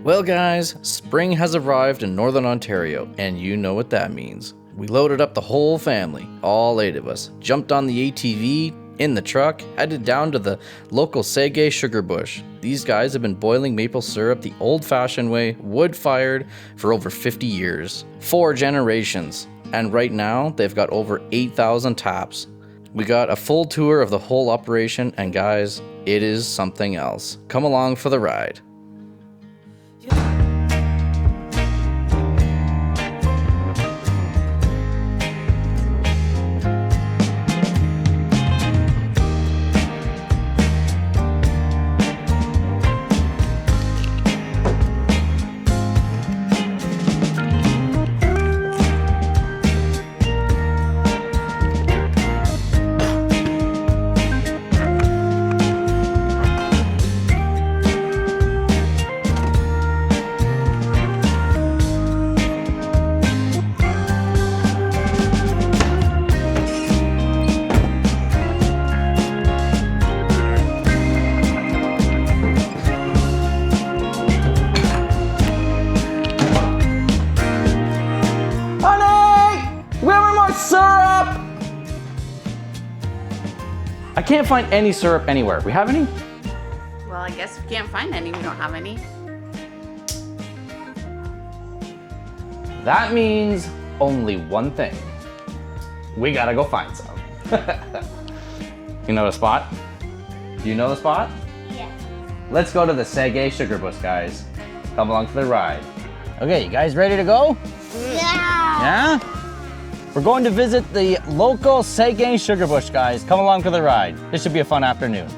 Well guys, spring has arrived in Northern Ontario, and you know what that means. We loaded up the whole family, all 8 of us, jumped on the ATV, in the truck, headed down to the local Seguin Sugar Bush. These guys have been boiling maple syrup the old-fashioned way, wood-fired, for over 50 years. 4 generations. And right now, they've got over 8,000 taps. We got a full tour of the whole operation, and guys, it is something else. Come along for the ride. I can't find any syrup anywhere. We have any? Well, I guess we can't find any. We don't have any. That means only one thing. We gotta go find some. You know the spot? Do you know the spot? Yeah. Let's go to the Seguin Sugar Bush, guys. Come along for the ride. Okay, you guys ready to go? Yeah. Yeah? We're going to visit the local Seguin Sugar Bush, guys. Come along for the ride. This should be a fun afternoon.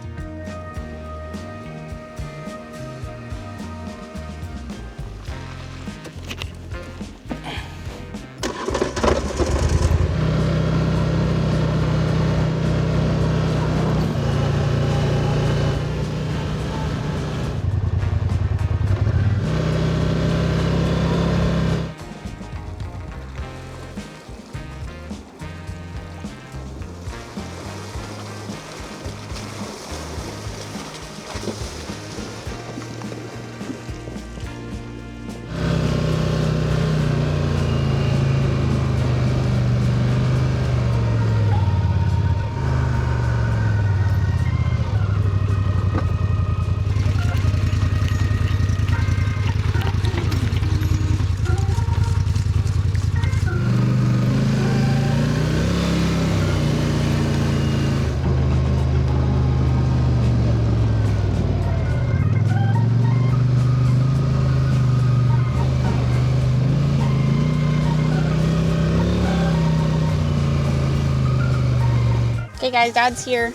Okay guys, Dad's here.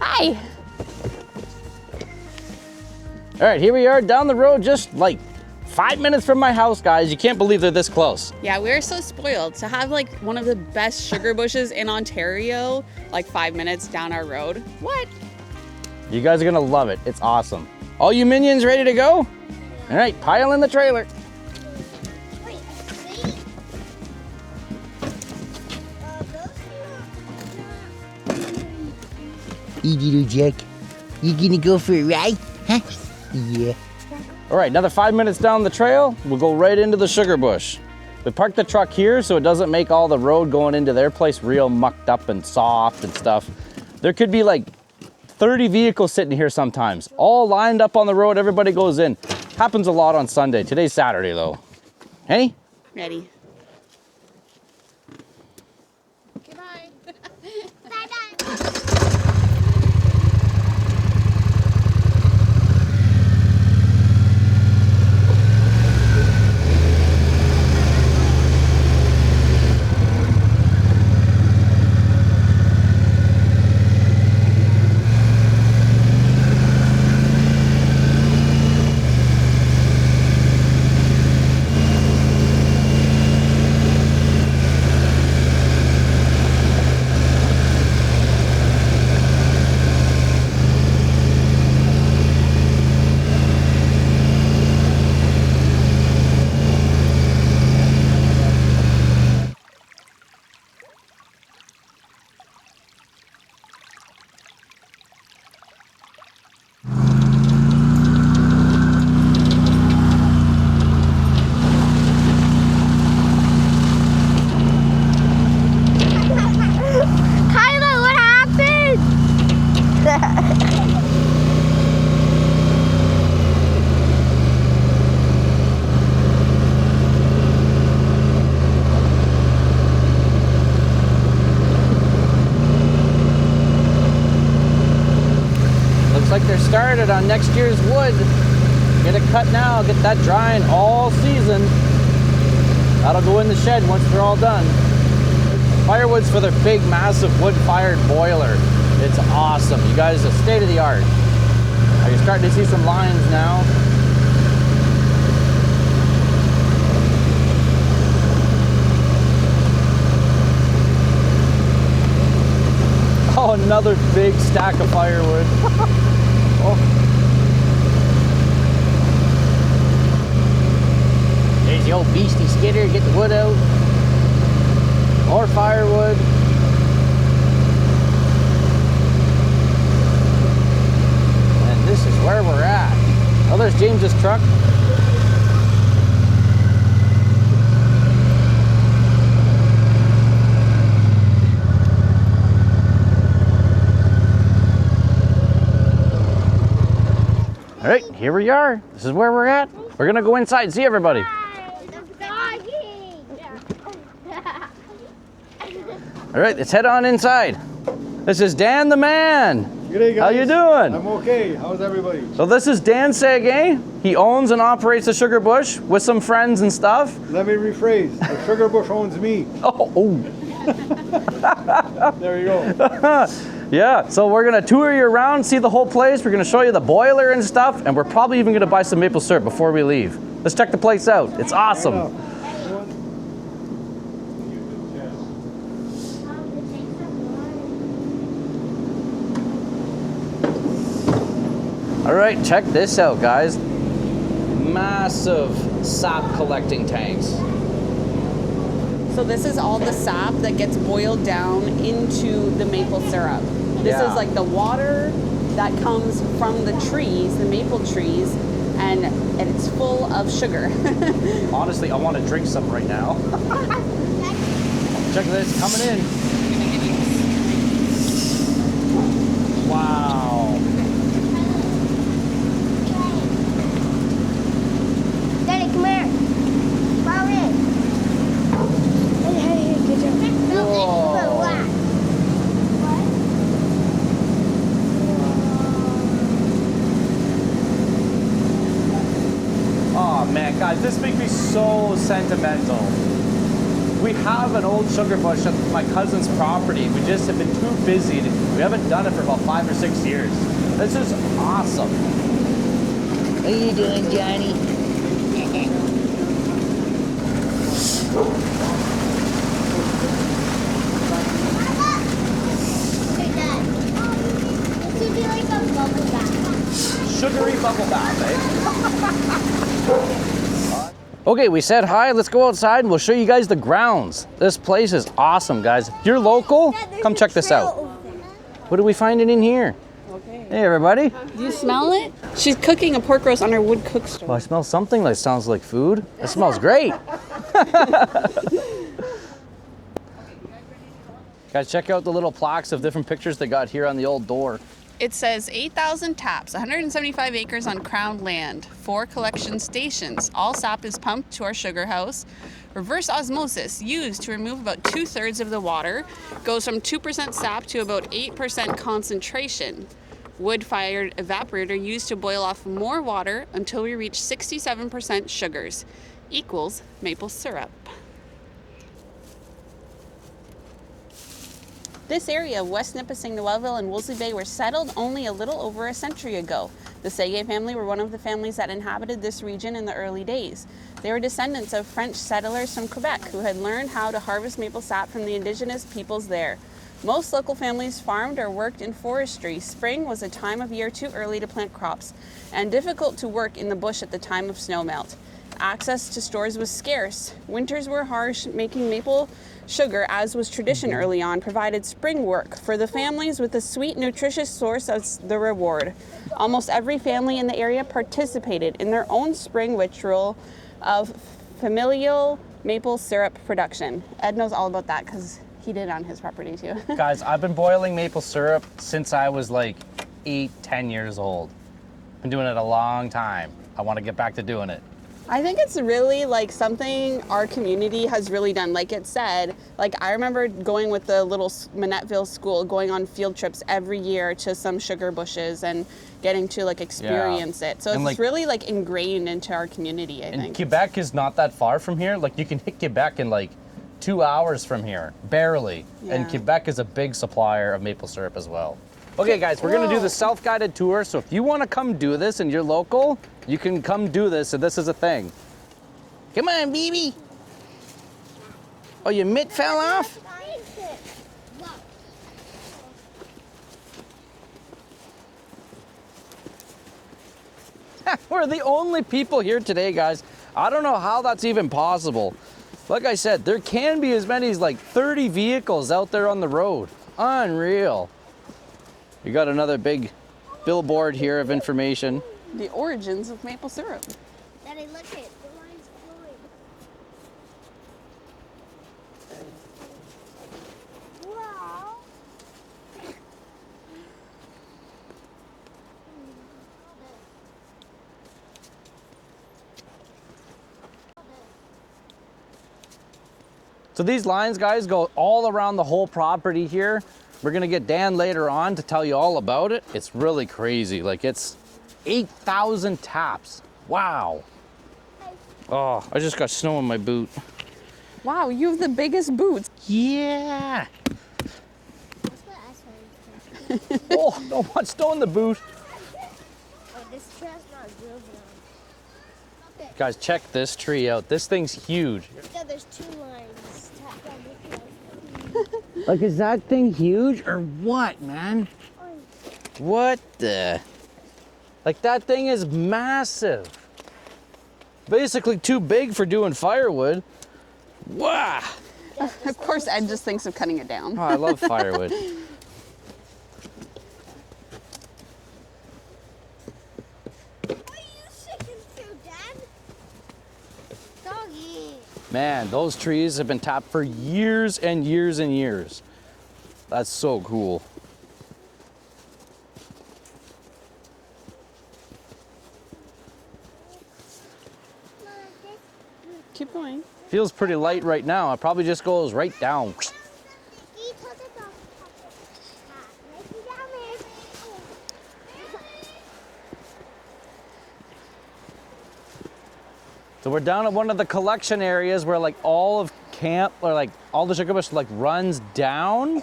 Hi. All right, here we are down the road, just like 5 minutes from my house, guys. You can't believe they're this close. Yeah, we're so spoiled to have like one of the best sugar bushes in Ontario, like 5 minutes down our road. What? You guys are gonna love it. It's awesome. All you minions ready to go? All right, pile in the trailer. Hey, little Jack, you gonna go for a ride? Huh? Yeah. All right, another 5 minutes down the trail, we'll go right into the sugar bush. We parked the truck here so it doesn't make all the road going into their place real mucked up and soft and stuff. There could be like 30 vehicles sitting here sometimes, all lined up on the road, everybody goes in. Happens a lot on Sunday. Today's Saturday though. Hey? Ready. Goodbye. Bye-bye. like they're started on next year's wood. Get it cut now, get that drying all season. That'll go in the shed once they're all done. Firewood's for their big, massive wood-fired boiler. It's awesome. You guys, it's state of the art. Are you starting to see some lines now? Oh, another big stack of firewood. Oh. There's the old beastie skidder, get the wood out. More firewood. And this is where we're at. Oh, there's James's truck. All right, here we are. This is where we're at. We're gonna go inside and see everybody. All right, let's head on inside. This is Dan the man. G'day, guys. How you doing? I'm okay. How's everybody? So this is Dan Seguin. He owns and operates the Sugar Bush with some friends and stuff. Let me rephrase. The Sugar Bush owns me. Oh. There you go. Yeah, so we're gonna tour you around, see the whole place. We're gonna show you the boiler and stuff, and we're probably even gonna buy some maple syrup before we leave. Let's check the place out. It's awesome. All right, check this out, guys. Massive sap collecting tanks. So this is all the sap that gets boiled down into the maple syrup. This Yeah. is like the water that comes from the trees, the maple trees, and it's full of sugar. Honestly, I want to drink some right now. Check this, coming in. Wow. Daddy, come here. Follow me. Hey, good job. Oh man, guys, this makes me so sentimental. We have an old sugar bush at my cousin's property. We just have been too busy. We haven't done it for about 5 or 6 years. This is awesome. What are you doing, Johnny? Hey, Dad. This would be like a bubble bath. Sugary bubble bath, eh? Okay, we said hi. Let's go outside and we'll show you guys the grounds. This place is awesome, guys. If you're local, come check this out. What are we finding in here? Okay. Hey, everybody. Do you smell it? She's cooking a pork roast on her wood cook stove. Well, I smell something that sounds like food. It smells great. Guys, check out the little plaques of different pictures they got here on the old door. It says 8,000 taps, 175 acres on crown land, 4 collection stations. All sap is pumped to our sugar house. Reverse osmosis used to remove about 2/3 of the water. Goes from 2% sap to about 8% concentration. Wood-fired evaporator used to boil off more water until we reach 67% sugars. Equals maple syrup. This area of West Nipissing, Noelville, and Wolseley Bay were settled only a little over a century ago. The Seguin family were one of the families that inhabited this region in the early days. They were descendants of French settlers from Quebec who had learned how to harvest maple sap from the indigenous peoples there. Most local families farmed or worked in forestry. Spring was a time of year too early to plant crops and difficult to work in the bush at the time of snowmelt. Access to stores was scarce. Winters were harsh, making maple sugar, as was tradition early on, provided spring work for the families with a sweet, nutritious source as the reward. Almost every family in the area participated in their own spring ritual of familial maple syrup production. Ed knows all about that because he did it on his property too. Guys, I've been boiling maple syrup since I was like 8, 10 years old. Been doing it a long time. I want to get back to doing it. I think it's really like something our community has really done. Like it said, Like, I remember going with the little Minettville school, going on field trips every year to some sugar bushes and getting to like experience it. So And, it's like, really like ingrained into our community, I And think. Quebec is not that far from here. Like, you can hit Quebec in like 2 hours from here, barely. And Yeah. Quebec is a big supplier of maple syrup as well. Okay, guys, we're gonna do the self-guided tour. So if you wanna come do this and you're local, you can come do this, and this is a thing. Come on, baby. Oh, your mitt fell off? We're the only people here today, guys. I don't know how that's even possible. Like I said, there can be as many as like 30 vehicles out there on the road. Unreal. You got another big billboard here of information. The origins of maple syrup. Daddy, look it. The line's flowing. Wow. So these lines, guys, go all around the whole property here. We're gonna get Dan later on to tell you all about it. It's really crazy. Like, it's 8,000 taps. Wow. Oh, I just got snow in my boot. Wow, you have the biggest boots. Yeah. That's what I saw. Oh, no, what's snow in the boot? Oh, this tree's not real brown. Okay. Guys, check this tree out. This thing's huge. Yeah, there's 2 lines. Tapped on the tree. Like, is that thing huge or what, man? What the? Like, that thing is massive. Basically too big for doing firewood. Wow. Of course, Ed just thinks of cutting it down. Oh, I love firewood. What are you shaking through, Dad? Doggy. Man, those trees have been tapped for years and years and years. That's so cool. Keep going. Feels pretty light right now. It probably just goes right down. So we're down at one of the collection areas where like all of camp, or like all the sugar bush like runs down.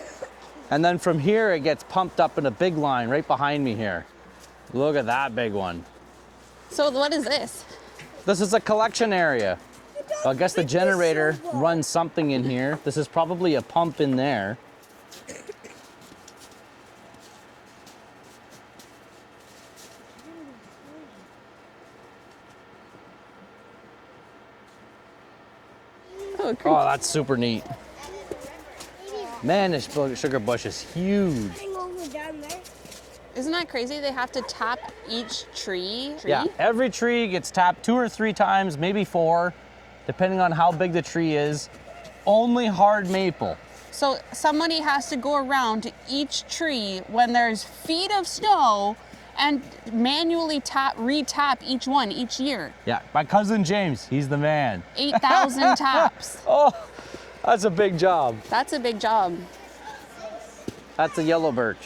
And then from here it gets pumped up in a big line right behind me here. Look at that big one. So what is this? This is a collection area. So I guess the generator runs something in here. This is probably a pump in there. Oh, Oh, creepy. that's super neat. Man, this sugar bush is huge. Isn't that crazy? They have to tap each tree. Yeah, every tree gets tapped 2 or 3 times, maybe 4, depending on how big the tree is. Only hard maple. So somebody has to go around to each tree when there's feet of snow and manually re-tap each one each year. Yeah, my cousin James, he's the man. 8,000 taps. Oh, that's a big job. That's a big job. That's a yellow birch.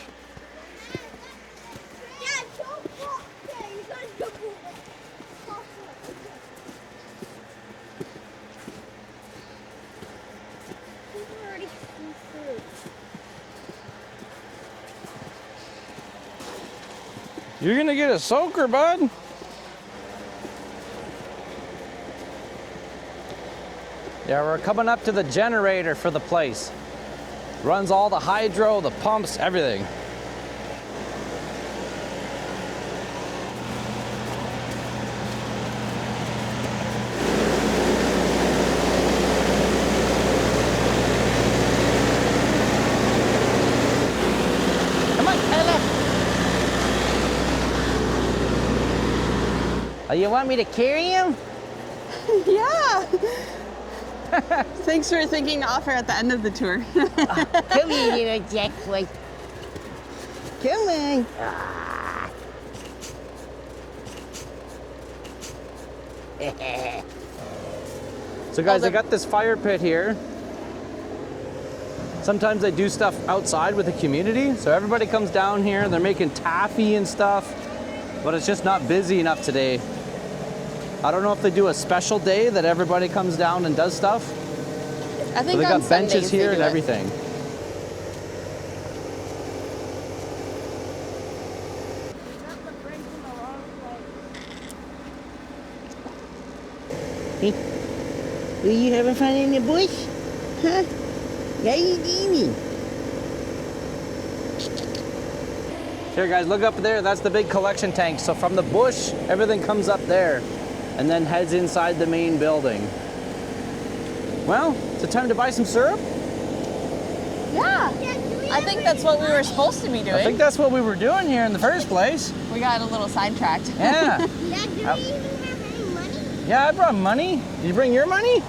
You're gonna get a soaker, bud. Yeah, we're coming up to the generator for the place. Runs all the hydro, the pumps, everything. Come on, Tyler. Oh, you want me to carry him? Yeah. Thanks for thinking to offer at the end of the tour. Come here, little Jack boy. Come on. So guys, I got this fire pit here. Sometimes they do stuff outside with the community. So everybody comes down here, they're making taffy and stuff, but it's just not busy enough today. I don't know if they do a special day that everybody comes down and does stuff. I think They on got benches Sundays they here do and it. everything. Were you having fun in the bush? Huh? Yeah, you gaming. Here guys, look up there, that's the big collection tank. So from the bush, everything comes up there and then heads inside the main building. Well, is it time to buy some syrup? Yeah. I think that's what we were supposed to be doing. I think that's what we were doing here in the first place. We got a little sidetracked. Yeah. Dad, do we even have any money? Yeah, I brought money. Did you bring your money?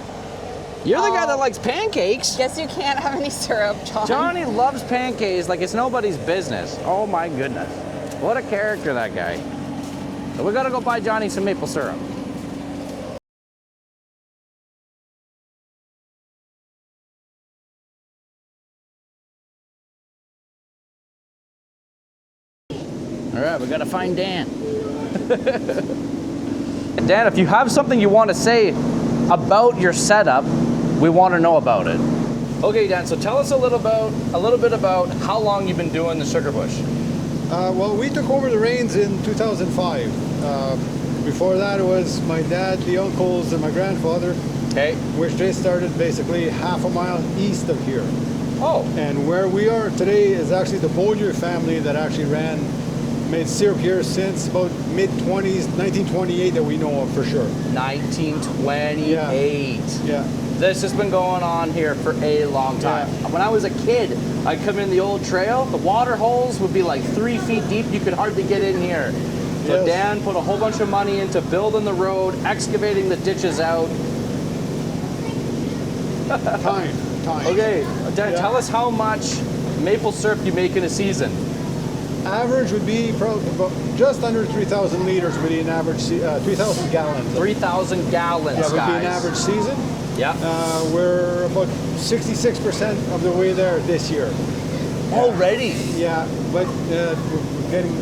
You're the guy that likes pancakes. Guess you can't have any syrup, John. Johnny loves pancakes like it's nobody's business. Oh my goodness. What a character, that guy. So we gotta go buy Johnny some maple syrup. All right, we gotta find Dan. Dan, if you have something you want to say about your setup, we want to know about it. Okay, Dan, so tell us a little bit about how long you've been doing the Sugar Bush. Well, we took over the reins in 2005. Before that, it was my dad, the uncles, and my grandfather, Okay. which they started basically half a mile east of here. Oh, And where we are today is actually the Bolger family that actually made syrup here since about mid-20s, 1928 that we know of for sure. 1928. Yeah. This has been going on here for a long time. Yeah. When I was a kid, I'd come in the old trail, the water holes would be like 3 feet deep. You could hardly get in here. So Yes. Dan put a whole bunch of money into building the road, excavating the ditches out. Time. Okay, Dan, Yeah. tell us how much maple syrup you make in a season. Average would be probably about just under 3,000 liters would be an average, 3,000 gallons. 3,000 gallons, Yeah, would be guys. an average season. Yeah. We're about 66% of the way there this year. Already. Yeah, but we're getting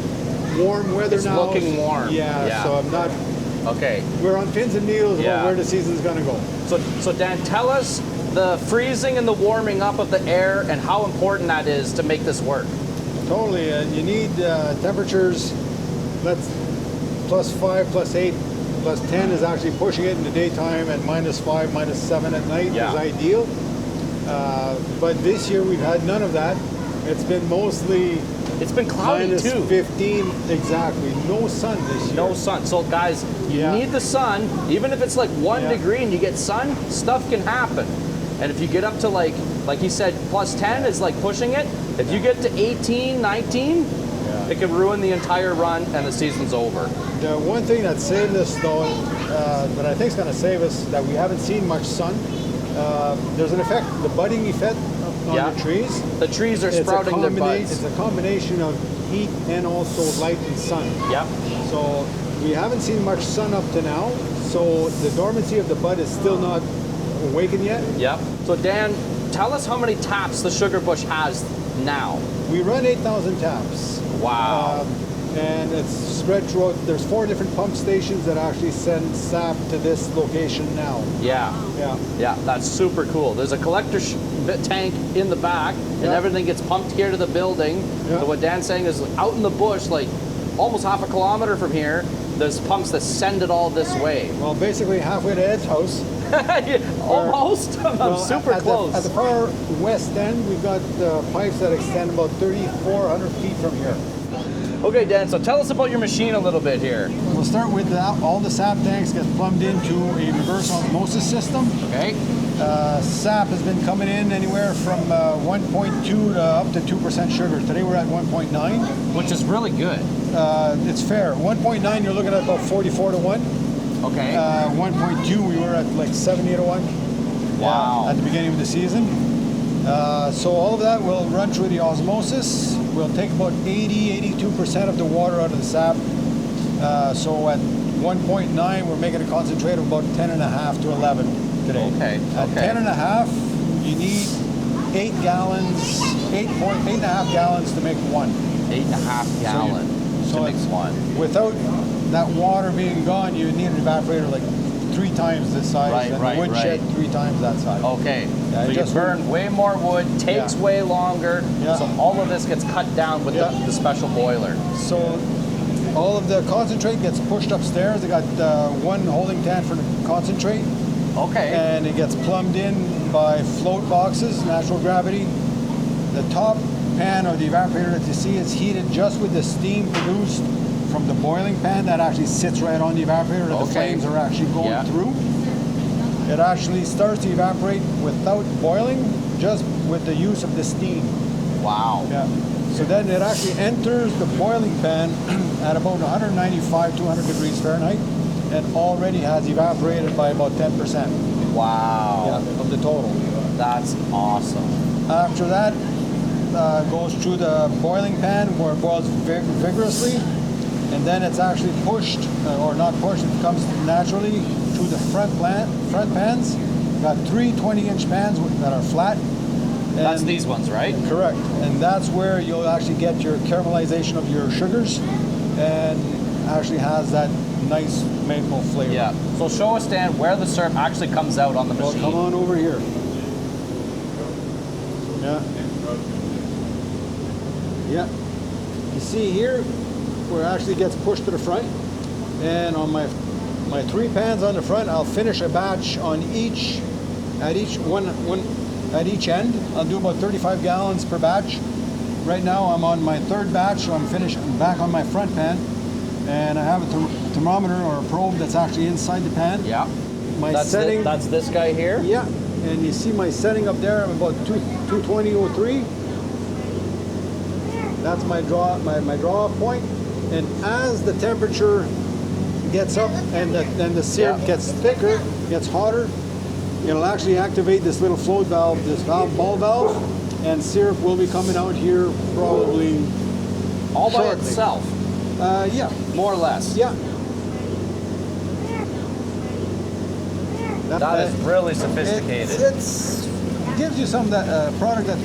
warm weather It's now. looking warm. Yeah, Yeah. so I'm not. Okay. We're on pins and needles Yeah. about where the season's gonna go. So Dan, tell us the freezing and the warming up of the air and how important that is to make this work. Totally, you need temperatures. That's +5, +8, +10 is actually pushing it in the daytime, and -5, -7 at night Yeah. is ideal. But this year we've had none of that. It's been mostly It's been cloudy too. -15 exactly. No sun this year. No sun. So guys, you Yeah. need the sun. Even if it's like 1 Yeah. degree and you get sun, stuff can happen. And if you get up to like he said, +10 is like pushing it. If you get to 18, 19, Yeah. it can ruin the entire run and the season's over. The one thing that saved us, though, that I think is going to save us, that we haven't seen much sun. There's an effect, the budding effect on Yeah. the trees. The trees are sprouting their buds. It's a combination of heat and also light and sun. Yep. So we haven't seen much sun up to now. So the dormancy of the bud is still not awakened yet. Yep. So Dan, tell us how many taps the Sugar Bush has now. We run 8,000 taps. Wow. And it's spread throughout. There's 4 different pump stations that actually send sap to this location now. Yeah. Yeah. Yeah, that's super cool. There's a collector tank in the back, and Yeah. everything gets pumped here to the building. Yeah. So what Dan's saying is, out in the bush, like almost half a kilometer from here, there's pumps that send it all this way. Well, basically halfway to Ed's house. Almost. I'm Well, super at close. at the far west end, we've got pipes that extend about 3,400 feet from here. Okay, Dan, so tell us about your machine a little bit here. We'll start with all the sap tanks get plumbed into a reverse osmosis system. Okay. Sap has been coming in anywhere from 1.2 to up to 2% sugar. Today we're at 1.9. Which is really good. It's fair. 1.9, you're looking at about 44 to 1. Okay. 1.2, we were at like 70 to 1. Wow. At the beginning of the season. So all of that will run through the osmosis. We'll take about 82% of the water out of the sap. So at 1.9, we're making a concentrate of about 10.5 to 11 today. Okay, At okay. 10.5, you need 8 gallons, 8.5 gallons to make one. 8.5 gallon So to mix it's- one. Without that water being gone, you need an evaporator like 3 times this size, Right, and right, the woodshed right. 3 times that size. Okay, Yeah, so it you just burn way more wood, takes Yeah. way longer, Yeah. so all of this gets cut down with Yeah. the special boiler. So all of the concentrate gets pushed upstairs. They got one holding tank for the concentrate, Okay. and it gets plumbed in by float boxes, natural gravity. The top pan or the evaporator that you see is heated just with the steam produced from the boiling pan that actually sits right on the evaporator that the Okay. flames are actually going Yeah. through. It actually starts to evaporate without boiling, just with the use of the steam. Wow. Yeah. So then it actually enters the boiling pan at about 195, 200 degrees Fahrenheit, and already has evaporated by about 10% Wow. of the total. That's awesome. After that, goes through the boiling pan where it boils vigorously, and then it's actually pushed, or not pushed, it comes naturally through the front pans. Got 3 20-inch pans that are flat. That's And- these ones, right? Correct. And that's where you'll actually get your caramelization of your sugars, and actually has that nice maple flavor. Yeah. So show us, Dan, where the syrup actually comes out on the Well, machine. come on over here. Yeah. Yeah. You see here where it actually gets pushed to the front, and on my 3 pans on the front, I'll finish a batch on each at each end. I'll do about 35 gallons per batch. Right now I'm on my 3rd batch, so I'm back on my front pan, and I have a thermometer or a probe that's actually inside the pan. Yeah. My That's setting. that's this guy here. Yeah, and you see my setting up there. I'm about 220.03. That's my draw off point. And as the temperature gets up and the syrup Yeah. gets thicker, gets hotter, it'll actually activate this little float valve, this ball valve, and syrup will be coming out here probably All by shortly. itself, Yeah, more or less. yeah. That is really sophisticated. It's gives you some that product that's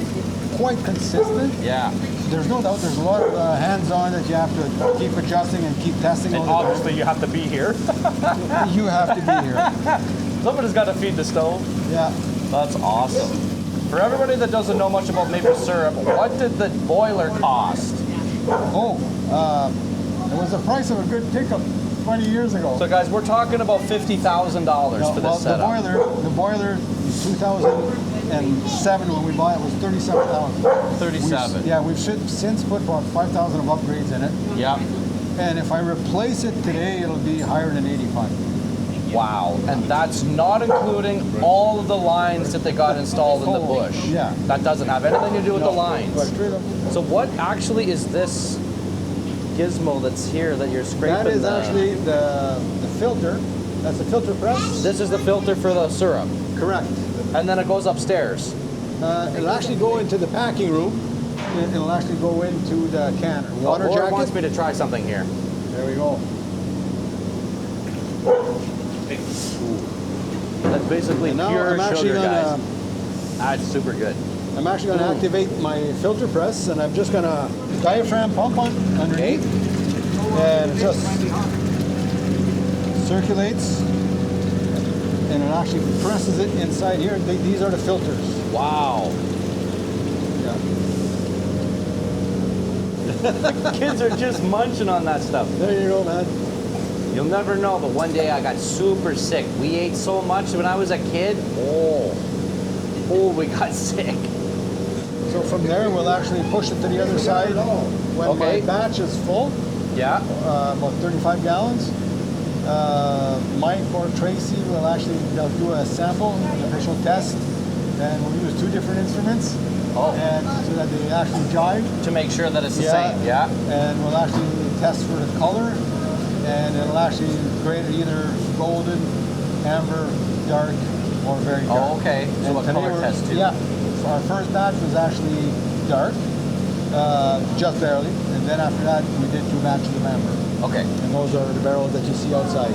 quite consistent. Yeah. There's no doubt there's a lot of hands-on that you have to keep adjusting and keep testing And all the obviously you have to be here. time. You have to be here. Somebody's got to feed the stove. Yeah. That's awesome. For everybody that doesn't know much about maple syrup, what did the boiler cost? Oh, it was the price of a good pickup 20 years ago. So guys, we're talking about $50,000 for this well, setup. the boiler in 2007 when we bought it was 37,000. 37. Yeah, we've since put about 5,000 of upgrades in it. Yeah. And if I replace it today, it'll be higher than 85. Wow. And that's not including all of the lines that they got installed in the bush. Yeah. That doesn't have anything to do with the But lines. straight up, So what actually is this gizmo that's here that you're scraping? that is actually the filter. That's the filter press. This is the filter for the syrup. Correct. And then it goes upstairs. It'll actually go into the packing room. It'll actually go into the canner. Water Laura jacket. wants me to try something here. There we go. That's basically And now pure I'm actually sugar, guys. gonna That's super good. I'm actually gonna activate my filter press, and I'm just gonna diaphragm pump on underneath, and it just circulates, and it actually presses it inside here. These are the filters. Wow. Yeah. Kids are just munching on that stuff. There you go, man. You'll never know, but one day I got super sick. We ate so much when I was a kid. Oh, we got sick. So from there, we'll actually push it to the other side when Okay. my batch is full, Yeah. about 35 gallons. Mike or Tracy will actually they'll do a sample, an official test, and we'll use 2 different instruments, Oh. and so that they actually jive. To make sure that it's the same. Yeah. And we'll actually test for the color, and it'll actually grade it either golden, amber, dark, or very dark. Oh, okay. So And a today color we're- test too. Yeah. So our first batch was actually dark, just barely, and then after that we did 2 batches of amber. Okay. And those are the barrels that you see outside.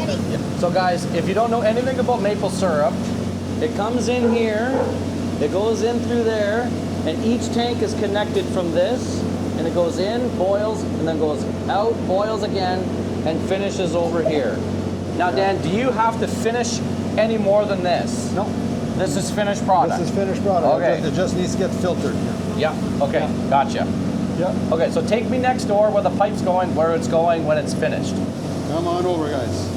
So guys, if you don't know anything about maple syrup, it comes in here, It goes in through there, and each tank is connected from this, and it goes in, boils, and then goes out, boils again, and finishes over here. Now, Dan, do you have to finish any more than this? No, This is finished product? this is finished product. Okay. It just needs to get filtered. Yeah, okay, gotcha. Yeah. Okay, so take me next door where the pipe's going, where it's going when it's finished. Come on over, guys.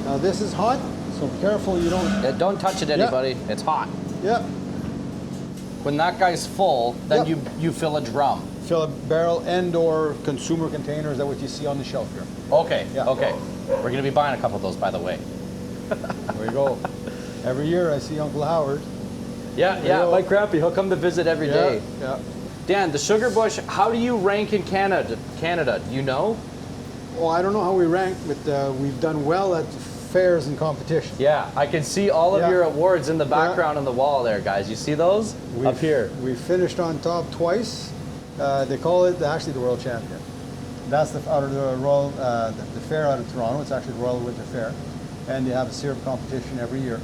Now this is hot, so be careful you don't. Don't touch it, anybody. It's hot. Yep. When that guy's full, then Yep. you fill a drum. Fill a barrel and/or consumer containers. That what you see on the shelf here. Okay, Yeah. okay. We're gonna be buying a couple of those, by the way. There you go. Every year I see Uncle Howard. Yeah, you go. my grandpa, he'll come to visit every day. Yeah. Dan, the sugar bush, how do you rank in Canada? Do you know? Well, I don't know how we rank, but we've done well at fairs and competition. Yeah, I can see all of Yeah. your awards in the background on the wall there, guys. You see those? Up here. We finished on top twice. They call it actually the World Champion. That's out of the Royal, the fair out of Toronto. It's actually the Royal Winter Fair, and they have a syrup competition every year,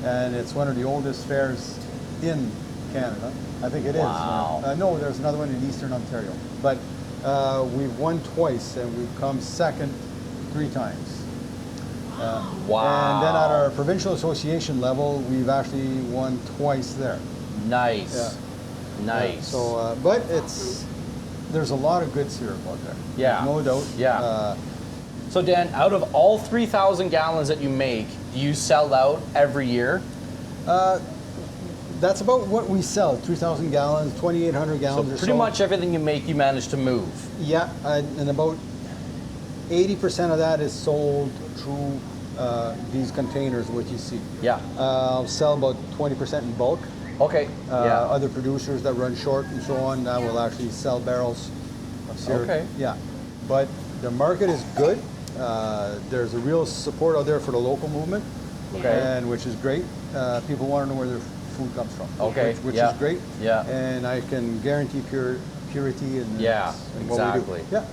and it's one of the oldest fairs in Canada. I think it is. Wow. No, there's another one in Eastern Ontario, but we've won twice, and we've come second 3 times. Wow. And then at our provincial association level, we've actually won twice there. Nice. Yeah. Nice. But there's a lot of good syrup out there. Yeah. No doubt. Yeah. So Dan, out of all 3,000 gallons that you make, do you sell out every year? That's about what we sell. 3,000 gallons, 2,800 So gallons or so. pretty much everything you make, you manage to move. Yeah, and about 80% of that is sold through these containers, what you see. Yeah. I'll sell about 20% in bulk. Okay. Yeah. Other producers that run short and so on will actually sell barrels of syrup. Okay. Yeah, but the market is good. There's a real support out there for the local movement, Okay. and which is great. People want to know where their food comes from. Okay, which yeah, is great. yeah. And I can guarantee purity and Yeah, and what we do. exactly. Yeah,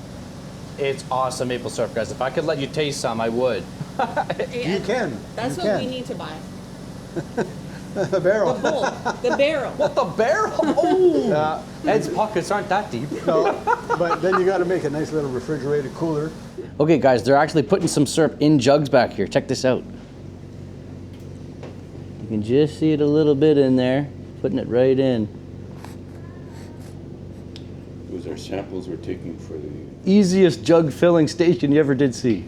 It's awesome maple syrup, guys. If I could let you taste some, I would. you can. That's you what can. we need to buy. The barrel. The bowl, the barrel. What, the barrel? Oh! Yeah. Ed's pockets aren't that deep. No, but then you got to make a nice little refrigerated cooler. Okay, guys, they're actually putting some syrup in jugs back here. Check this out. You can just see it a little bit in there, putting it right in. Those are samples we're taking for the. Easiest jug filling station you ever did see.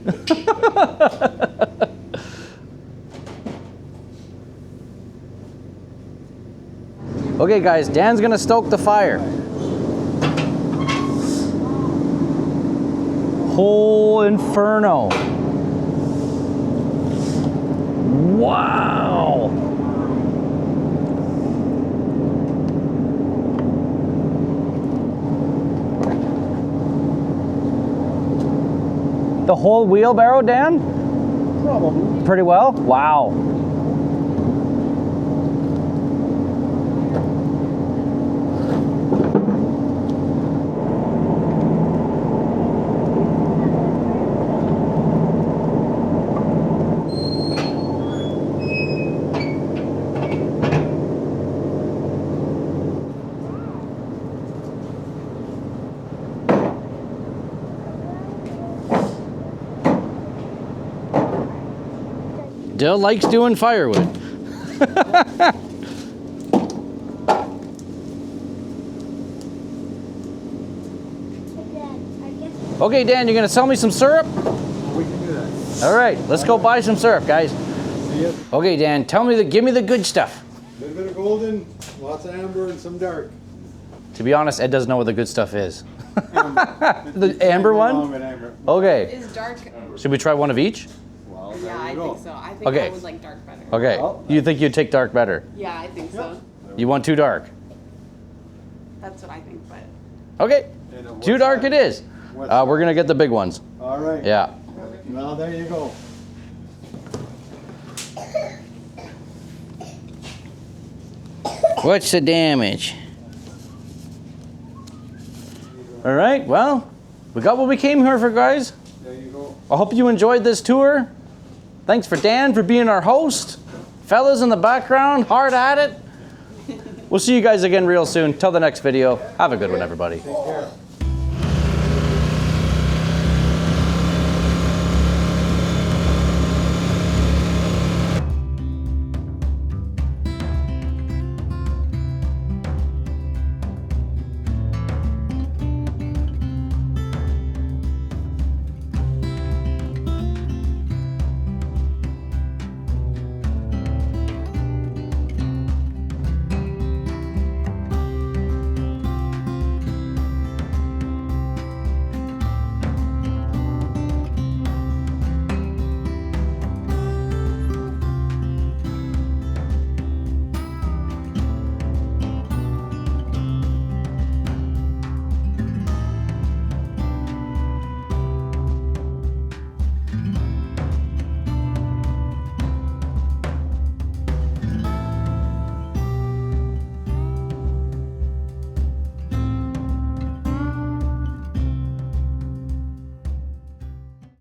Okay, guys, Dan's gonna stoke the fire. Whole inferno. Wow. The whole wheelbarrow, Dan? Probably. Pretty well? Wow. Dill likes doing firewood. Okay, Dan, you're gonna sell me some syrup? We can do that. All right, let's go buy some syrup, guys. See ya. Okay, Dan, give me the good stuff. A little bit of golden, lots of amber, and some dark. To be honest, Ed doesn't know what the good stuff is. Amber. The amber one? Along with amber. Okay. Is dark? Should we try one of each? Well, there Yeah, you I go. think so. I think Okay. I would like dark better. Okay. Well, You think you'd take dark better? Yeah, I think so. You want too dark? That's what I think, but. Okay. And what's Too dark that? it is. What's We're gonna get the big ones. All right. Yeah. Well, there you go. What's the damage? All right, well, we got what we came here for, guys. There you go. I hope you enjoyed this tour. Thanks for Dan for being our host. Fellas in the background, hard at it. We'll see you guys again real soon. Till the next video. Have a good one, everybody. Take care.